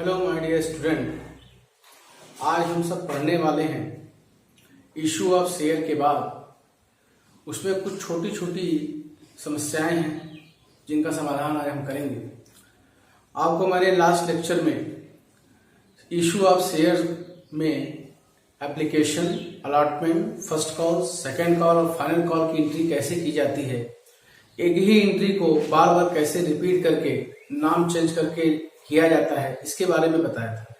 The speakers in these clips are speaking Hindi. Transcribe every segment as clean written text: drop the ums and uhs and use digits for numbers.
हेलो माय डियर स्टूडेंट, आज हम सब पढ़ने वाले हैं इशू ऑफ शेयर के बाद उसमें कुछ छोटी छोटी समस्याएं हैं जिनका समाधान आज हम करेंगे। आपको मैंने लास्ट लेक्चर में इशू ऑफ शेयर में application, allotment, first call, second call और फाइनल कॉल की एंट्री कैसे की जाती है, एक ही एंट्री को बार बार कैसे रिपीट करके नाम चेंज करके किया जाता है, इसके बारे में बताया था।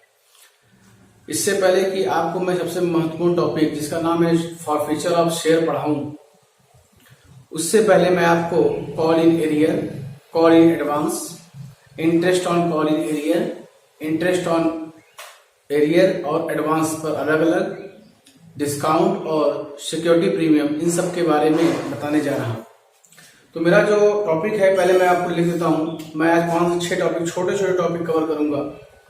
इससे पहले कि आपको मैं सबसे महत्वपूर्ण टॉपिक जिसका नाम है फॉरफीचर ऑफ शेयर पढ़ाऊं, उससे पहले मैं आपको call in arrear, call in advance, interest on call in arrear, interest on arrear और एडवांस पर अलग अलग, डिस्काउंट और सिक्योरिटी प्रीमियम, इन सब के बारे में बताने जा रहा हूं। तो मेरा जो टॉपिक है पहले मैं आपको लिख देता हूं। मैं आज 5 से 6 टॉपिक, छोटे छोटे टॉपिक कवर करूंगा।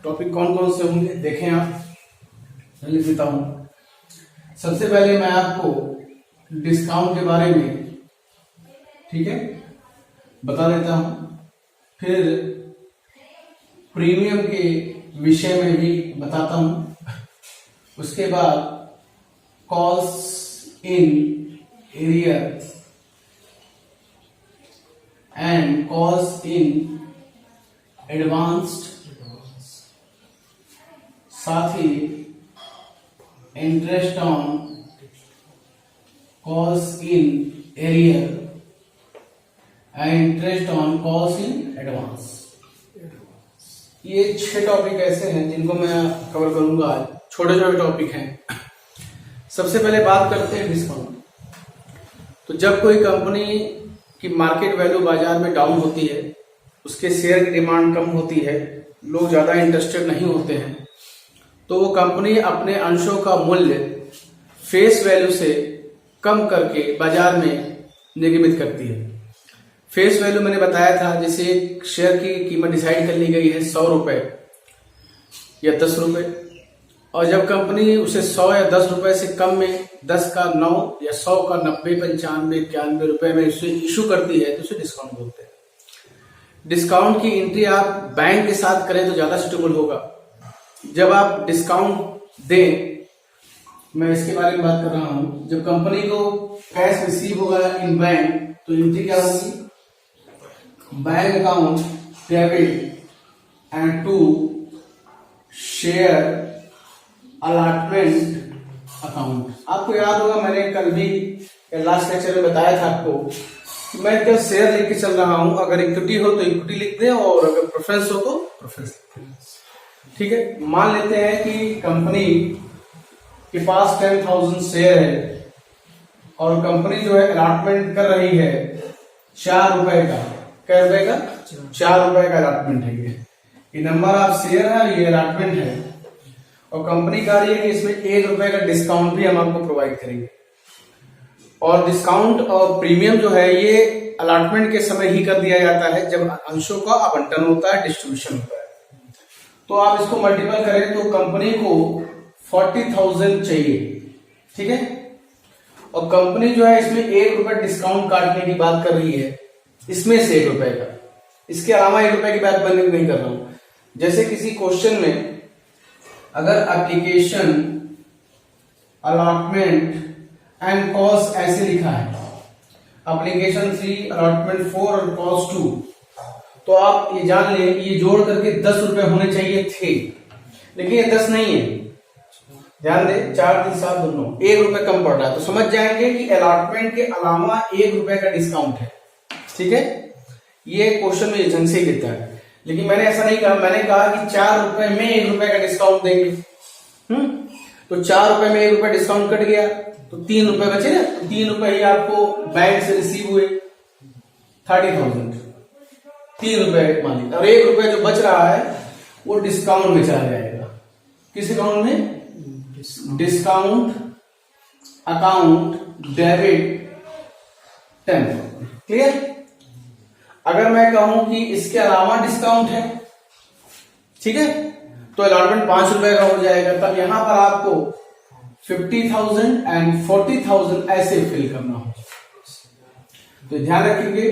टॉपिक कौन कौन से होंगे देखें आप, मैं लिख देता हूं। सबसे पहले मैं आपको डिस्काउंट के बारे में, ठीक है, बता देता हूं। फिर प्रीमियम के विषय में भी बताता हूं। उसके बाद calls in arrear and calls in advanced, साथ ही interest on calls in arrear and interest on calls in advance। ये 6 टॉपिक ऐसे हैं जिनको मैं कवर करूंगा आज। छोटे छोटे टॉपिक हैं। सबसे पहले बात करते हैं डिस्काउंट। तो जब कोई कंपनी कि मार्केट वैल्यू बाजार में डाउन होती है, उसके शेयर की डिमांड कम होती है, लोग ज्यादा इंटरेस्टेड नहीं होते हैं, तो वो कंपनी अपने अंशों का मूल्य फेस वैल्यू से कम करके बाजार में निर्मित करती है। फेस वैल्यू मैंने बताया था, जैसे एक शेयर की कीमत डिसाइड कर ली गई है 100 रुपए या 10 रुपए, और जब कंपनी उसे 100 या 10 रुपए से कम में 10 का 9 या 100 का 90, 95, 91 रुपए में उसे इशू करती है तो उसे डिस्काउंट बोलते हैं। डिस्काउंट की एंट्री आप बैंक के साथ करें तो ज्यादा सुटेबल होगा। जब आप डिस्काउंट दें, मैं इसके बारे में बात कर रहा हूं, जब कंपनी को कैश रिसीव होगा इन बैंक तो एंट्री क्या होगी, bank account debit and to share allotment account. आपको याद होगा मैंने कल भी लास्ट लेक्चर में बताया था आपको कि मैं जब शेयर लेके चल रहा हूं, अगर इक्विटी हो तो इक्विटी लिख दें और अगर प्रेफरेंस हो तो प्रेफरेंस लिख दें। ठीक है, मान लेते हैं कि कंपनी के पास 10,000 शेयर है और कंपनी जो है अलॉटमेंट कर रही है 4 रुपए का। क्या रुपए का? 4 रुपए का अलॉटमेंट है। ये नंबर ऑफ शेयर है, ये अलॉटमेंट है, और कंपनी कह रही है कि इसमें 1 रुपए का डिस्काउंट भी हम आपको प्रोवाइड करेंगे। और डिस्काउंट और प्रीमियम जो है ये अलॉटमेंट के समय ही कर दिया जाता है जब अंशों का आवंटन होता है, डिस्ट्रीब्यूशन होता है। तो आप इसको मल्टीपल करें तो कंपनी को 40,000 चाहिए, ठीक है, और कंपनी जो है इसमें 1 रुपए डिस्काउंट काटने की बात कर रही है, इसमें से 1 रुपए का, इसके अलावा 1 रुपए की बात मैं नहीं कर रहा हूं। जैसे किसी क्वेश्चन में अगर एप्लीकेशन, अलॉटमेंट एंड कॉस्ट ऐसे लिखा है, एप्लीकेशन 3, अलॉटमेंट 4 और कॉस्ट 2, तो आप ये जान लें ये जोड़ करके 10 रुपए होने चाहिए थे, लेकिन ये 10 नहीं है। ध्यान दें, 4, 3, 7 दोनों 1 रुपए कम पड़ रहा है, तो समझ जाएंगे कि अलॉटमेंट के अलावा 1 रुपए का डिस्काउंट है। ठीक है, ये क्वेश्चन में ढंग से गिरता है, लेकिन मैंने ऐसा नहीं कहा। मैंने कहा कि 4 रुपए में 1 रुपए का डिस्काउंट देंगे। तो 4 रुपए में 1 रुपए डिस्काउंट कट गया तो 3 रुपए बचे ना, तो 3 रुपए ही आपको बैंक से रिसीव हुए, 30,000, 3 रुपए मान लीजिए, और 1 रुपए जो बच रहा है वो डिस्काउंट में चला जाएगा। किस अकाउंट में? Discount account debit 10,000। क्लियर? अगर मैं कहूं कि इसके अलावा डिस्काउंट है, ठीक है, तो अलॉटमेंट 5 रुपए का हो जाएगा। तब यहां पर आपको 50,000 एंड 40,000 ऐसे फिल करना होगा। तो ध्यान रखेंगे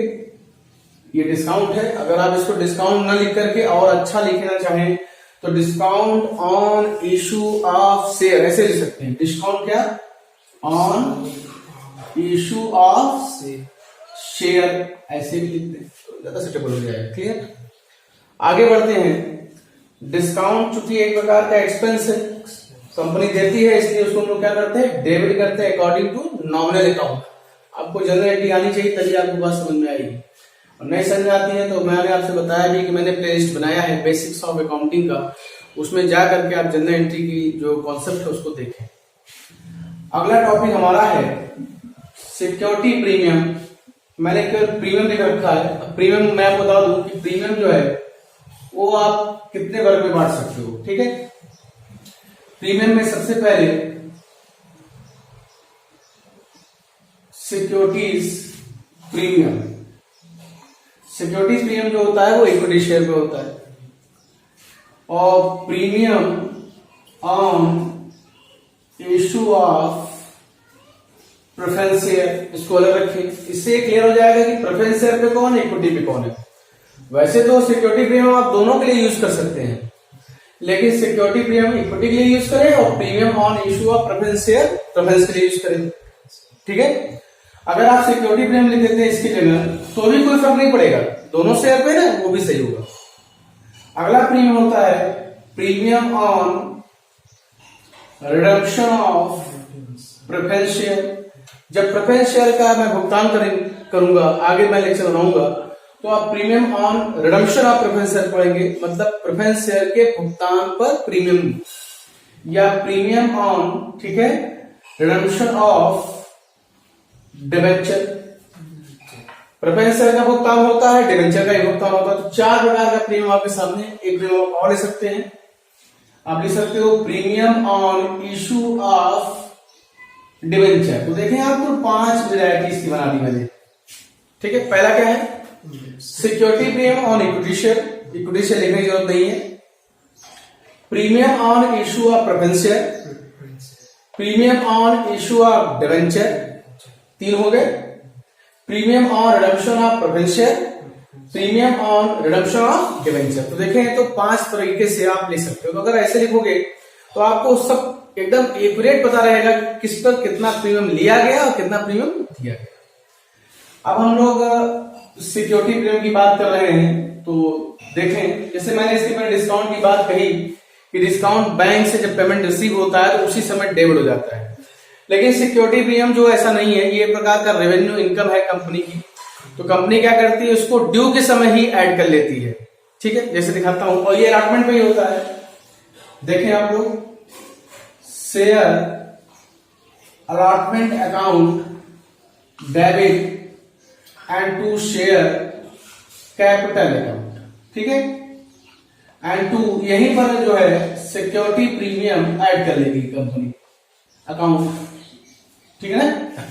ये डिस्काउंट है। अगर आप इसको डिस्काउंट न लिख करके और अच्छा लिखना चाहें तो discount on issue of share ऐसे लिख सकते हैं। डिस्काउंट क्या? ऑन इशू ऑफ शेयर ऐसे भी लिखते हैं तो ज्यादा सेटेबल हो जाएगा। क्लियर? आगे बढ़ते हैं। डिस्काउंट चूंकि एक प्रकार का एक्सपेंस है, कंपनी देती है, इसलिए उसको हम लोग क्या करते हैं? डेबिट करते हैं अकॉर्डिंग टू नॉमिनल अकाउंट। आपको जनरल एंट्री आनी चाहिए तभी आपको बात समझ में आएगी, और नहीं समझ आती है तो मैंने आपसे बताया भी कि मैंने प्लेलिस्ट बनाया है बेसिक्स ऑफ अकाउंटिंग का, उसमें जा करके आप जनरल एंट्री की जो कॉन्सेप्ट है उसको देखें। अगला टॉपिक हमारा है सिक्योरिटी प्रीमियम। मैंने केवल प्रीमियम लिख रखा है। प्रीमियम मैं आपको बता दूं कि प्रीमियम जो है वो आप कितने वर्ग में बांट सकते हो। ठीक है, प्रीमियम में सबसे पहले सिक्योरिटीज प्रीमियम। सिक्योरिटीज प्रीमियम जो होता है वो इक्विटी शेयर पे होता है, और premium on issue of preference share, इसको अलग रखें। इससे क्लियर हो जाएगा कि प्रेफरेंस शेयर पे कौन है, इक्विटी पे कौन है। वैसे तो सिक्योरिटी प्रीमियम आप दोनों के लिए यूज कर सकते हैं, लेकिन सिक्योरिटी प्रीमियम इक्विटी के लिए यूज करें और premium on issue of preference share preference के लिए यूज करें। ठीक है, अगर आप सिक्योरिटी प्रीमियम लिख देते हैं इसके जगह तो भी कोई फर्क नहीं पड़ेगा, दोनों शेयर पे ना वो भी सही होगा। अगला प्रीमियम होता है premium on redemption of preference share. जब प्रेफरेंस शेयर का मैं भुगतान करूंगा, आगे मैं लेक्चर बनाऊंगा, तो आप premium on redemption of preference share पढ़ेंगे, मतलब प्रेफरेंस शेयर के भुगतान पर प्रीमियम, या प्रीमियम ऑन, ठीक है, redemption of debenture. Preference share का भुगतान होता है, डिबेंचर का ही भुगतान होता है। तो चार प्रकार का प्रीमियम आपके सामने। एक प्रीमियम और ले सकते हैं, आप लिख सकते हो premium on issue of debenture. तो देखें आपको 5 वेराइटीज की बना दी मैंने। ठीक है, पहला क्या है? Security premium on equity share. Equity share लिखने की जरूरत नहीं है। Premium on issue of preference share, premium on issue of debenture, 3 हो गए। Premium on redemption of preference share, premium on redemption of debenture. तो देखें तो 5 तरीके से आप ले सकते हो। तो अगर ऐसे लिखोगे तो आपको सब एकदम एक्यूरेट पता रहेगा किस पर कितना प्रीमियम लिया गया और कितना प्रीमियम दिया गया। अब हम लोग सिक्योरिटी प्रीमियम की बात कर रहे हैं, तो देखें जैसे मैंने इसके पहले डिस्काउंट की बात कही कि डिस्काउंट बैंक से जब पेमेंट रिसीव होता है तो उसी समय डेबिट हो जाता है, लेकिन सिक्योरिटी प्रीमियम जो ऐसा नहीं है, ये एक प्रकार का रेवेन्यू इनकम है कंपनी की। तो कंपनी क्या करती है, उसको ड्यू के समय ही ऐड कर लेती है। ठीक है, जैसे दिखाता हूं, और ये अलॉटमेंट पे ही होता है। देखें आप लोग, share allotment account debit and to share capital account. ठीक है, एंड टू यहीं पर जो है सिक्योरिटी प्रीमियम ऐड कर लेगी कंपनी अकाउंट। ठीक है ना,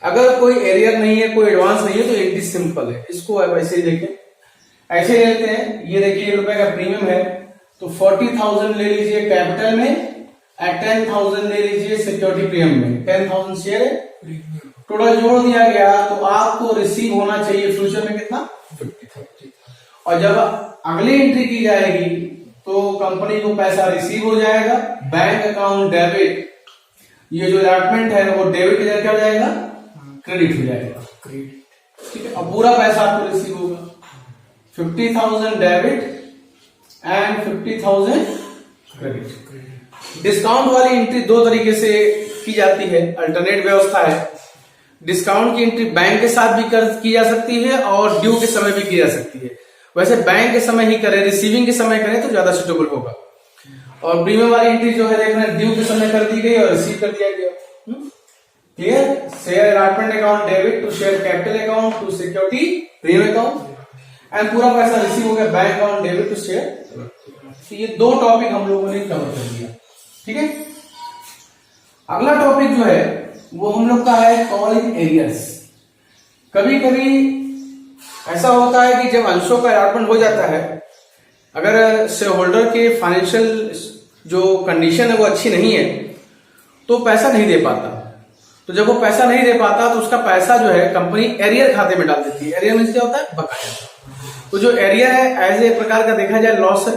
अगर कोई एरियर नहीं है, कोई एडवांस नहीं है, तो इट इज सिंपल है। इसको आप ऐसे ही देखें, ऐसे ही लेते हैं। ये देखिए ₹1 का प्रीमियम है, तो 40,000 ले लीजिए कैपिटल में, 10,000 ले लीजिए सिक्योरिटी प्रीमियम में। 10,000 शेयर है, टोटल जोड़ दिया गया तो आपको रिसीव होना चाहिए फ्यूचर में कितना, 50,000। और जब अगली एंट्री की जाएगी तो कंपनी को पैसा रिसीव हो जाएगा, बैंक अकाउंट डेबिट, ये जो अलॉटमेंट है वो डेबिट की जगह क्या हो जाएगा, क्रेडिट हो जाएगा। ठीक है, अब पूरा पैसा आपको रिसीव होगा, 50,000 डेबिट एंड 50,000 क्रेडिट। डिस्काउंट वाली एंट्री 2 तरीके से की जाती है, अल्टरनेट व्यवस्था है। डिस्काउंट की एंट्री बैंक के साथ भी की जा सकती है और ड्यू के समय भी की जा सकती है। वैसे बैंक के समय ही करें, रिसीविंग के समय करें तो ज्यादा सुटेबल होगा। और प्रीमियम वाली एंट्री जो है देखना, ड्यू के समय कर दी गई और रिसीव कर दिया गया। Clear? Share allotment account debit to share capital account to security premium account, and पूरा पैसा रिसीव हो गया bank account debit to share. तो ये 2 टॉपिक हम लोगों ने कवर कर दिया। ठीक है, अगला टॉपिक जो है वो हम लोग का है कॉलिंग एरियर्स। कभी कभी ऐसा होता है कि जब अंशों का अलॉटमेंट हो जाता है, अगर शेयर होल्डर के फाइनेंशियल जो कंडीशन है वो अच्छी नहीं है तो पैसा नहीं दे पाता। तो जब वो पैसा नहीं दे पाता तो उसका पैसा जो है कंपनी एरियर खाते में डाल देती है। एरियर मींस क्या होता है, बकाया। तो जो एरियर है एज ए प्रकार का देखा जाए लॉस है।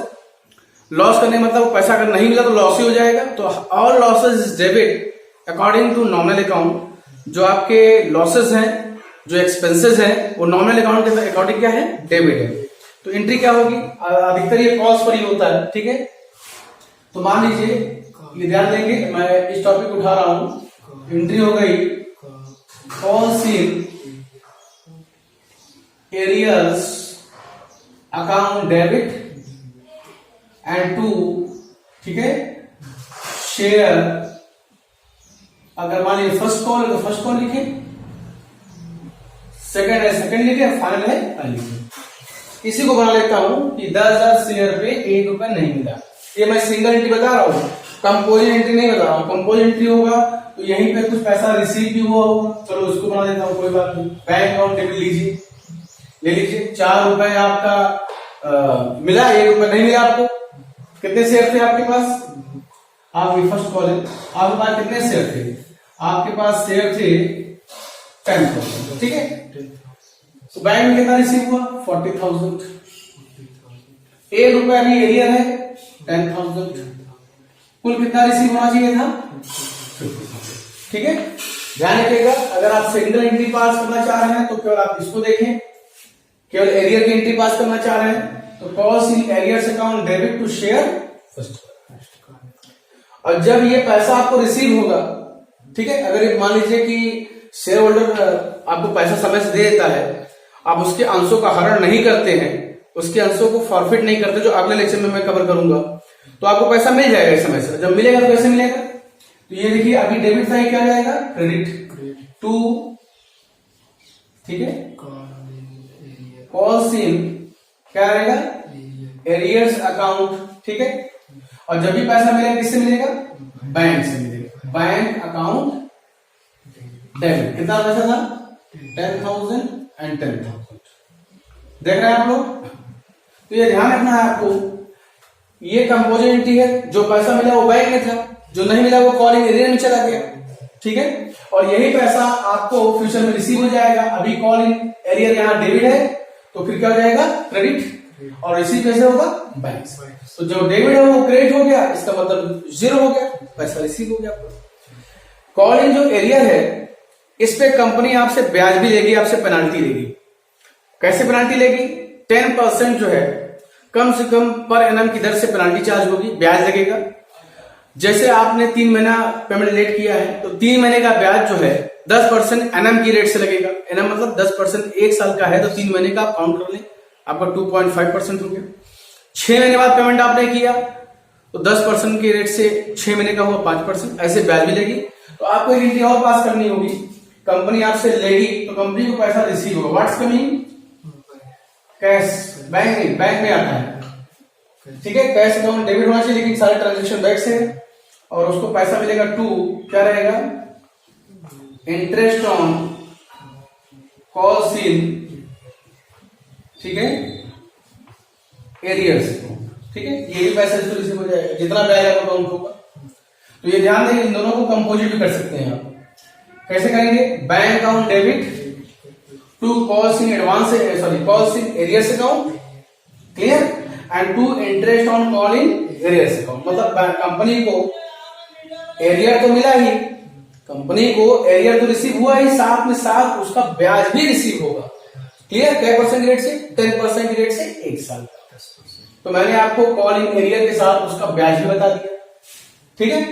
लॉस करने का मतलब पैसा अगर नहीं मिला तो लॉस ही हो जाएगा। तो all losses is debit according to nominal account. जो आपके लॉसेज हैं, जो एक्सपेंसेस हैं, वो नॉमिनल अकाउंट के अकॉर्डिंग क्या है, डेबिट है। तो एंट्री क्या होगी, अधिकतर ये कॉस्ट पर ही होता है, ठीक है। तो मान लीजिए, ये ध्यान देंगे, मैं इस टॉपिक उठा रहा हूं। एंट्री हो गई cost in arrears account debit and to, ठीक है, शेयर। अगर मान लीजिए फर्स्ट कॉल है तो फर्स्ट कॉल लिखे, सेकंड है सेकंड लिखे, फाइनल है लिखे। इसी को बना लेता हूं कि 10,000 शेयर पे 1 रुपया नहीं मिला। ये मैं सिंगल एंट्री बता रहा हूं, कंपोजिट एंट्री नहीं बता रहा हूं। कंपोजिट एंट्री होगा तो यहीं पे कुछ पैसा रिसीव भी हुआ होगा, चलो उसको बना देता हूं, कोई बात नहीं। बैंक अकाउंट डेबिट लीजिए, ले लीजिए। 4 रुपए आपका मिला, 1 रुपया नहीं मिला आपको। कितने शेयर थे आपके पास, आपकी फर्स्ट कॉल है, आपके पास कितने शेयर थे, आपके पास शेयर थे 10,000, ठीक है। तो बैंक में कितना रिसीव हुआ, 40,000। 1 रुपया भी एरियर है, 10,000। कुल कितना रिसीव होना चाहिए था, 50,000, ठीक है। ध्यान रखिएगा, अगर आप सिंगल एंट्री पास करना चाह रहे हैं तो केवल आप इसको देखें, केवल एरियर की एंट्री पास करना चाह रहे हैं तो cost in arrears account debit to share first. और जब ये पैसा आपको रिसीव होगा, ठीक है, अगर मान लीजिए कि शेयर होल्डर आपको पैसा समय से दे देता है, आप उसके अंशों का हरण नहीं करते हैं, उसके अंशों को फॉरफिट नहीं करते, जो अगले लेक्चर में मैं कवर करूंगा, तो आपको पैसा मिल जाएगा इस समय से। जब मिलेगा तो कैसे मिलेगा, तो ये देखिए अभी डेबिट था, क्या जाएगा, क्रेडिट टू, ठीक है, कॉस्ट इन क्या रहेगा, एरियर्स अकाउंट, ठीक है। और जब भी पैसा मिलेगा किससे मिलेगा, बैंक से मिलेगा, बैंक अकाउंट डेबिट। कितना पैसा था, 10,000 एंड 10,000। देख रहे हैं आप लोग। तो ये ध्यान रखना है आपको, ये कंपोजिट एंट्री है, जो पैसा मिला वो बैंक में था, जो नहीं मिला वो कॉलिंग एरियर में चला गया, ठीक है। और यही पैसा आपको फ्यूचर में रिसीव हो जाएगा। अभी कॉलिंग एरियर यहाँ डेबिट है, तो फिर क्या हो जाएगा, क्रेडिट। और रिसीव कैसे होगा, बैंक से। तो जो डेबिट है वो क्रेडिट हो गया, इसका मतलब 0 हो गया, पैसा रिसीव हो गया। कॉलिंग जो एरियर है, इस पे कंपनी आपसे ब्याज भी लेगी, आपसे पेनाल्टी लेगी। कैसे पेनाल्टी लेगी, 10% जो है कम से कम पर एनम की दर से पेनाल्टी चार्ज होगी, ब्याज लगेगा। जैसे आपने 3 महीना पेमेंट लेट किया है तो 3 महीने का ब्याज जो है 10% एनम की रेट से लगेगा। एनम मतलब 10%, 1 साल का है तो 3 महीने का आप काउंट कर लें, आपका 2.5% हो गया। 6 महीने बाद पेमेंट आपने किया तो 10% की रेट से 6 महीने का हुआ 5%, ऐसे ब्याज भी लेगी। तो आपको एक एंट्री और पास करनी होगी, कंपनी आपसे लेगी तो कंपनी को पैसा रिसीव होगा। व्हाट्स कमिंग, कैश, बैंक नहीं, बैंक में आता है, ठीक है। कैश अकाउंट डेबिट होना चाहिए, लेकिन सारे ट्रांजेक्शन बैंक से है। और उसको पैसा मिलेगा टू, क्या रहेगा, इंटरेस्ट ऑन कॉस्ट इन, ठीक है, एरियर्स, ठीक है। ये भी पैसा रिसीव हो जाएगा, जितना ब्याज आपका काउंट होगा। तो ये ध्यान दें, इन दोनों को कंपोजिट भी कर सकते हैं आप। कैसे करेंगे, bank account debit to cost in advance, sorry cost in arrears account, clear, and to interest on call in arrears account. मतलब कंपनी को एरियर तो मिला ही, कंपनी को एरियर तो रिसीव हुआ ही, साथ में साथ उसका ब्याज भी रिसीव होगा, क्लियर। क्या % की रेट से, 10% की रेट से 1 साल का। तो मैंने आपको कॉल इन एरियर के साथ उसका ब्याज भी बता दिया, ठीक है।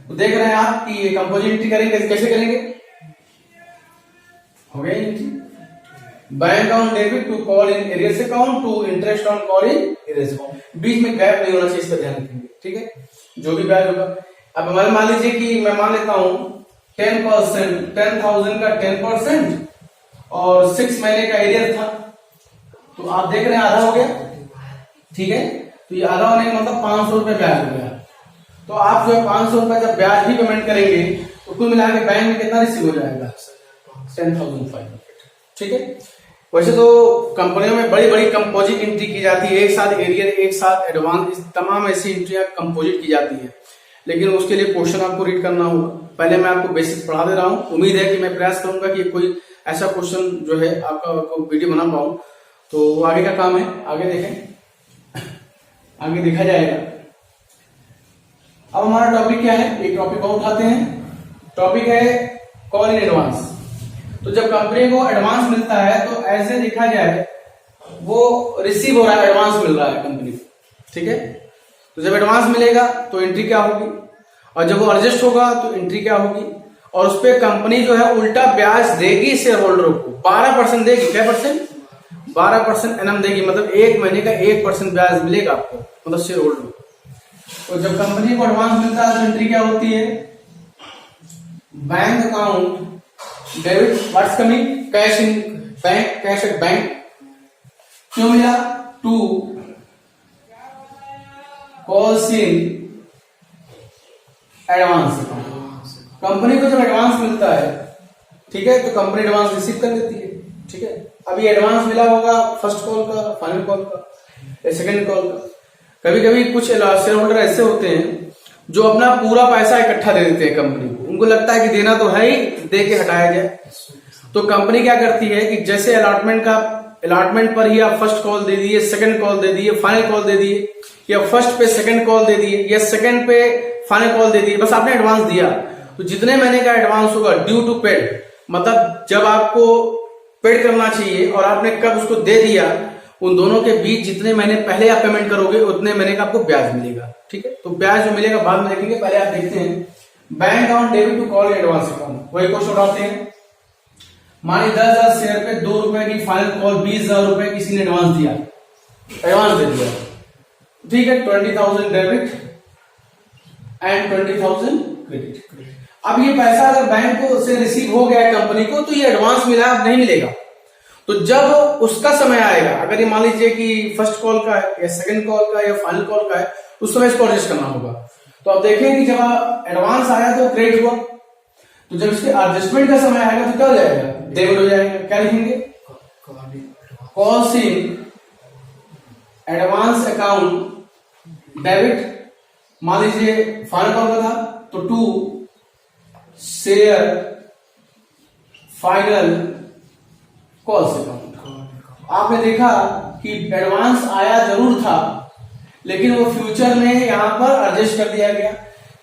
तो देख रहे हैं आप कि ये कंपोजिट एंट्री करेंगे, कैसे करेंगे, हो गया entry. Bank account debit to call in arrears account to interest on call in arrears account. बीच में गैप नहीं होना चाहिए, इस पर ध्यान रखेंगे, ठीक है। जो भी ब्याज होगा, अब हमारे मान लीजिए कि मैं मान लेता हूं 10%, 10,000 का 10% और 6 महीने का एरियर था, तो आप देख रहे हैं आधा हो गया, ठीक है। तो ये आधा होने का मतलब 500 रुपए ब्याज हो गया। तो आप जो है 500 रुपए जब ब्याज भी पेमेंट करेंगे तो कुल मिला के बैंक में कितना रिसीव हो जाएगा, 10,500, ठीक है। वैसे तो कंपनियों में बड़ी बड़ी कंपोजिट एंट्री की जाती है, एक साथ एरियर, एक साथ एडवांस, तमाम ऐसी एंट्रियां कंपोजिट की जाती है। लेकिन उसके लिए क्वेश्चन आपको रीड करना होगा। पहले मैं आपको बेसिक्स पढ़ा दे रहा हूं, उम्मीद है कि मैं प्रयास करूंगा कि कोई ऐसा क्वेश्चन जो है आपका वीडियो बना पाऊं। तो आगे का काम है, आगे देखें, आगे देखा जाएगा। अब हमारा टॉपिक क्या है, एक टॉपिक और उठाते हैं। टॉपिक है कॉल इन एडवांस। तो जब कंपनी को एडवांस मिलता है तो ऐसे देखा जाए वो रिसीव हो रहा है, एडवांस मिल रहा है कंपनी को, ठीक है। तो जब एडवांस मिलेगा तो एंट्री क्या होगी, और जब वो एडजस्ट होगा तो एंट्री क्या होगी, और उस पर कंपनी जो है उल्टा ब्याज देगी शेयर होल्डरों को, 12% देगी। क्या परसेंट? 12% एनम देगी, मतलब एक महीने का 1% ब्याज मिलेगा आपको, मतलब शेयर होल्डर को। तो जब कंपनी को एडवांस मिलता है तो एंट्री क्या होती है, bank account debit, what's coming, cash in bank, cash at bank. क्यों मिला? To calls in advance account. Company को जब एडवांस मिलता है, ठीक है, तो कंपनी एडवांस रिसीव कर लेती है, ठीक है। अभी एडवांस मिला होगा फर्स्ट कॉल का, फाइनल कॉल का या सेकंड कॉल का। कभी कभी कुछ शेयर होल्डर ऐसे होते हैं जो अपना पूरा पैसा इकट्ठा दे देते हैं कंपनी को, उनको लगता है कि देना तो है ही, दे के हटाया जाए। तो कंपनी क्या करती है कि जैसे अलॉटमेंट पर ही आप फर्स्ट कॉल दे दिए, सेकंड कॉल दे दिए, फाइनल कॉल दे दिए, या फर्स्ट पे सेकंड कॉल दे दिए, या सेकंड पे फाइनल कॉल दे दिए, बस आपने एडवांस दिया, तो जितने महीने का एडवांस होगा ड्यू टू पेड, मतलब जब आपको पेड करना चाहिए और आपने कब उसको दे दिया, उन दोनों के बीच जितने महीने पहले आप पेमेंट करोगे उतने महीने का आपको ब्याज मिलेगा, ठीक है। तो ब्याज जो मिलेगा बाद में देखेंगे, पहले आप देखते हैं bank account debit to call advance account. वही क्वेश्चन उठाते हैं। मानिए 10,000 शेयर पे 2 रुपए की फाइनल कॉल, 20,000 रुपए किसी ने एडवांस दिया, एडवांस दे दिया, ठीक है। 20,000 डेबिट एंड 20,000 क्रेडिट। अब ये पैसा अगर बैंक को से रिसीव हो गया है कंपनी को, तो ये एडवांस मिला, अब नहीं मिलेगा। तो जब उसका समय आएगा, अगर ये मान लीजिए कि फर्स्ट कॉल का है या सेकंड कॉल का या फाइनल कॉल का है, उस समय इसको एडजस्ट करना होगा। तो आप देखें कि जब एडवांस आया तो क्रेडिट हुआ, तो जब इसके एडजस्टमेंट का समय आएगा तो क्या हो जाएगा, डेबिट हो जाएगा। क्या लिखेंगे? Calls in advance account debit. मान लीजिए फाइनल कॉल का था तो to share final calls account. आपने देखा कि एडवांस आया जरूर था, लेकिन वो फ्यूचर में यहां पर एडजस्ट कर दिया गया।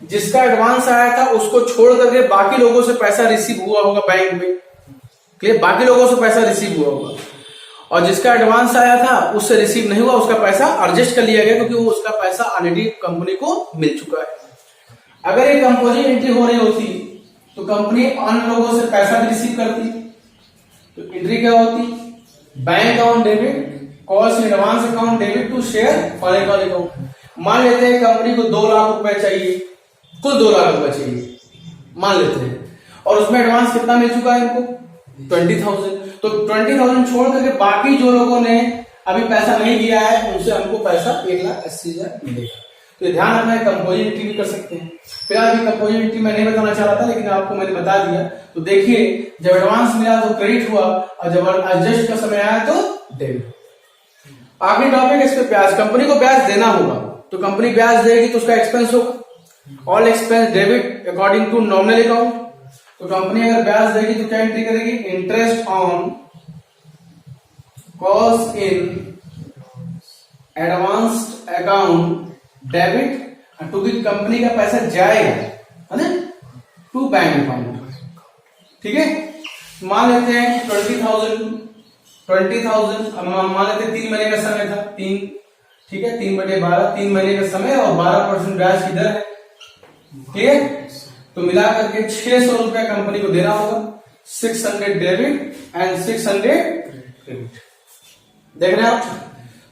जिसका एडवांस आया था उसको छोड़ करके बाकी लोगों से पैसा रिसीव हुआ होगा बैंक में, क्लियर, बाकी लोगों से पैसा रिसीव हुआ होगा, और जिसका एडवांस आया था उससे रिसीव नहीं हुआ, उसका पैसा एडजस्ट कर लिया गया, क्योंकि वो उसका पैसा ऑलरेडी कंपनी को मिल चुका है। अगर ये कंपोजिट एंट्री हो रही होती तो कंपनी अन्य लोगों से पैसा भी रिसीव करती, तो एंट्री क्या होती, bank account debit, calls in advance account debit to share final call account. मान लेते हैं कंपनी को 2 लाख रुपए चाहिए, कुल 2 लाख रुपए चाहिए मान लेते हैं, और उसमें एडवांस कितना मिल चुका है इनको, 20,000। तो 20,000 छोड़ करके बाकी जो लोगों ने अभी पैसा नहीं दिया है उनसे हमको पैसा 1,80,000 मिलेगा। तो ध्यान रखना है, कंपोजिट एंट्री भी कर सकते हैं। फिलहाल कंपोजिट एंट्री मैं नहीं बताना चाह रहा था, लेकिन आपको मैंने बता दिया। तो देखिए, जब एडवांस मिला तो क्रेडिट हुआ, और जब एडजस्ट का समय आया तो डेबिट। आखिरी टॉपिक इस पे ब्याज। कंपनी को ब्याज देना होगा, तो कंपनी ब्याज देगी तो उसका एक्सपेंस होगा, all expense debit according to nominal account. तो कंपनी अगर ब्याज देगी तो क्या एंट्री करेगी, interest on cost in advanced account debit to की कंपनी का पैसा जाएगा, है ना, टू बैंक अकाउंट, ठीक है। मान लेते हैं 20,000 मान लेते हैं 3 महीने का समय था, 3, ठीक है, 3/12, 3 महीने का समय और 12% ब्याज की दर है, ठीक है। तो मिला करके 600 रुपया कंपनी को देना होगा, 600 डेबिट एंड 600 क्रेडिट। देख रहे हैं आप।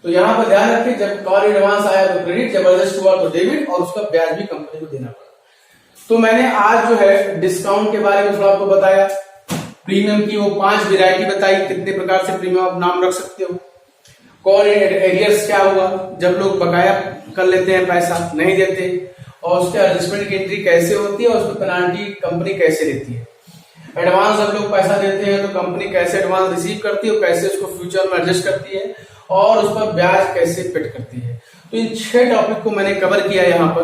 तो यहां पर ध्यान रखें, जब कॉल एडवांस आया तो क्रेडिट, जब एडजस्ट हुआ तो डेबिट, और उसका ब्याज भी कंपनी को देना पड़ा। तो मैंने आज जो है डिस्काउंट के बारे में थोड़ा आपको बताया, प्रीमियम की वो 5 वैरायटी बताई, कितने प्रकार से प्रीमियम आप नाम रख सकते हो। कॉल एरियर्स क्या हुआ, जब लोग बकाया कर लेते हैं, पैसा नहीं देते, और उसके एडजस्टमेंट की एंट्री कैसे होती है, और उसमें पेनाल्टी कंपनी कैसे लेती है। एडवांस जब लोग पैसा देते हैं तो कंपनी कैसे एडवांस रिसीव करती है, और कैसे उसको फ्यूचर में एडजस्ट करती है, और उस पर ब्याज कैसे पेड करती है। तो इन 6 टॉपिक को मैंने कवर किया यहाँ पर।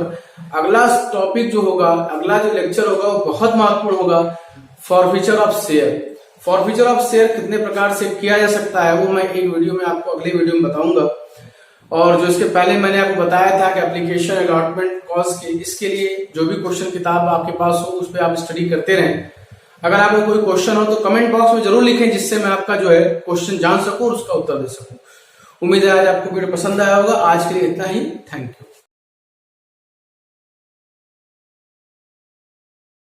अगला टॉपिक जो होगा, अगला जो लेक्चर होगा वो बहुत महत्वपूर्ण होगा, forfeiture of share. Forfeiture of share कितने प्रकार से किया जा सकता है वो मैं एक वीडियो में आपको अगले वीडियो में बताऊंगा। और जो इसके पहले मैंने आपको बताया था कि एप्लीकेशन अलॉटमेंट कॉज के, इसके लिए जो भी क्वेश्चन किताब आपके पास हो उस पर आप स्टडी करते रहें। अगर आपको कोई क्वेश्चन हो तो कमेंट बॉक्स में जरूर लिखें, जिससे मैं आपका जो है क्वेश्चन जान सकूं और उसका उत्तर दे सकूं। उम्मीद है आज आपको वीडियो पसंद आया होगा। आज के लिए इतना ही। Thank you.